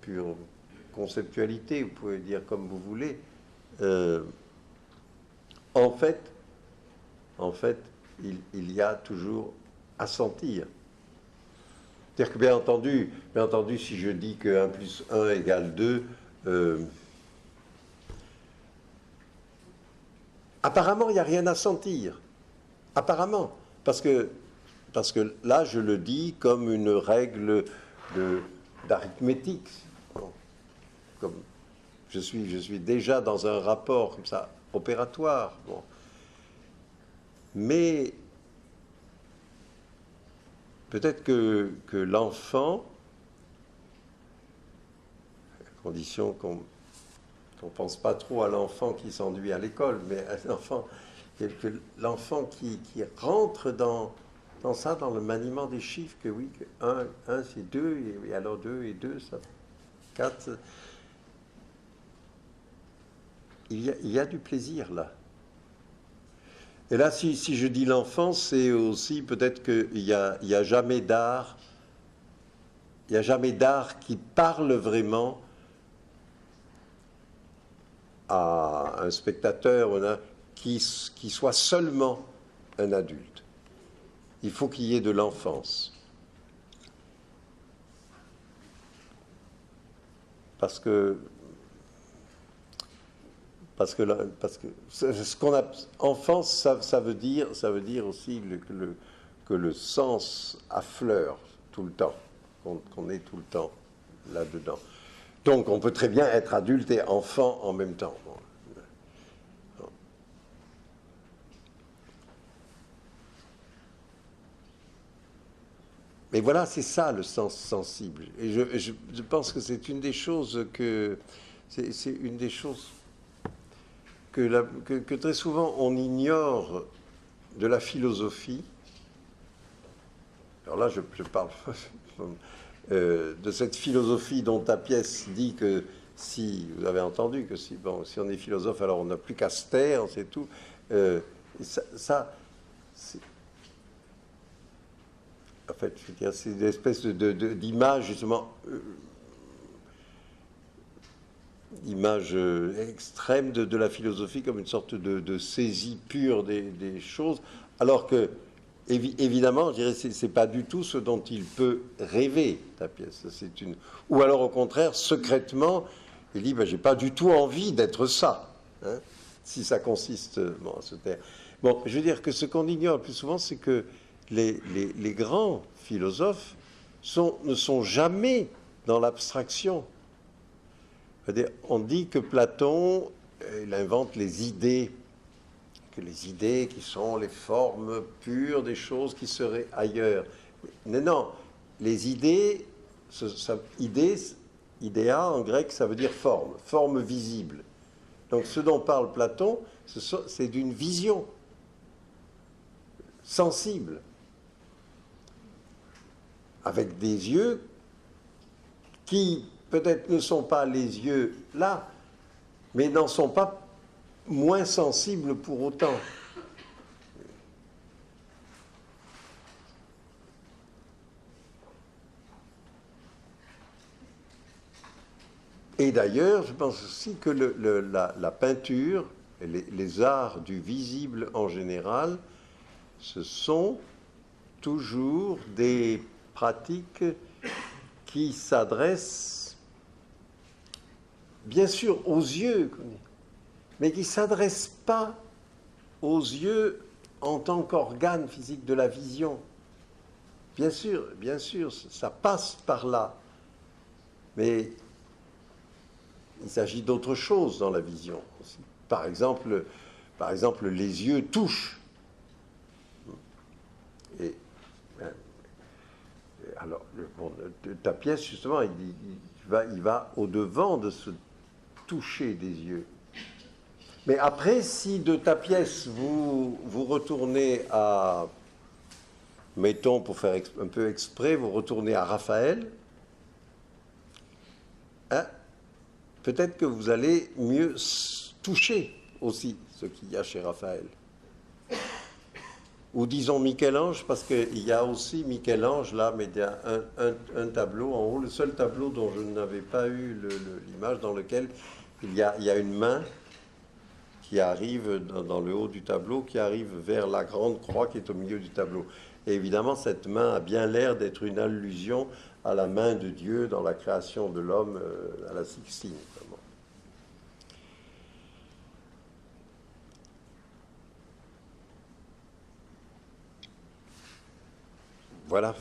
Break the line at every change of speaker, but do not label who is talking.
pure conceptualité, vous pouvez dire comme vous voulez, en fait, il y a toujours à sentir. C'est-à-dire que, bien entendu, si je dis que 1 plus 1 égale 2, apparemment, il n'y a rien à sentir. Apparemment. Parce que là, je le dis comme une règle d'arithmétique. Bon, comme je suis déjà dans un rapport comme ça, opératoire. Bon. Mais peut-être que l'enfant, à condition qu'on ne pense pas trop à l'enfant qui s'ennuie à l'école, mais à l'enfant qui rentre dans ça, dans le maniement des chiffres, que oui, que 1 c'est 2, et alors 2 et 2, ça 4. Il y a du plaisir là. Et là, si je dis l'enfant, c'est aussi peut-être qu'il n'y a jamais d'art, qui parle vraiment à un spectateur qui soit seulement un adulte. Il faut qu'il y ait de l'enfance. Parce que ce qu'on a enfance, ça veut dire aussi que le sens affleure tout le temps, qu'on est tout le temps là-dedans. Donc on peut très bien être adulte et enfant en même temps. Bon. Mais voilà, c'est ça le sens sensible. Et je pense que c'est une des choses que très souvent on ignore de la philosophie. Alors là, je parle de cette philosophie dont ta pièce dit que si, vous avez entendu que si on est philosophe, alors on n'a plus qu'à se taire, c'est tout. En fait, je veux dire, c'est une espèce d'image, justement, image extrême de la philosophie comme une sorte de saisie pure des choses, alors que, évidemment, je dirais, c'est pas du tout ce dont il peut rêver, ta pièce. Ou alors, au contraire, secrètement, il dit, ben, j'ai pas du tout envie d'être ça, hein, si ça consiste à se taire. Bon, je veux dire que ce qu'on ignore le plus souvent, c'est que les grands philosophes ne sont jamais dans l'abstraction. On dit que Platon, il invente les idées, que les idées qui sont les formes pures des choses qui seraient ailleurs. Mais non, les idées, idéa en grec, ça veut dire forme visible. Donc ce dont parle Platon, c'est d'une vision sensible, avec des yeux qui peut-être ne sont pas les yeux là, mais n'en sont pas moins sensibles pour autant. Et d'ailleurs, je pense aussi que la peinture, et les arts du visible en général, ce sont toujours des pratiques qui s'adressent bien sûr aux yeux, mais qui ne s'adressent pas aux yeux en tant qu'organe physique de la vision. Bien sûr, ça passe par là, mais il s'agit d'autre chose dans la vision aussi. Par exemple, les yeux touchent. Et alors, ta pièce, justement, il va au-devant de ce toucher des yeux. Mais après, si de ta pièce, vous retournez à, mettons, pour faire un peu exprès, vous retournez à Raphaël, hein, peut-être que vous allez mieux toucher aussi ce qu'il y a chez Raphaël. ou disons Michel-Ange, parce qu'il y a aussi Michel-Ange là, mais il y a un tableau en haut, le seul tableau dont je n'avais pas eu l'image, dans lequel il y a une main qui arrive dans le haut du tableau, qui arrive vers la grande croix qui est au milieu du tableau. Et évidemment, cette main a bien l'air d'être une allusion à la main de Dieu dans la création de l'homme, à la Sixtine. Vraiment. Voilà.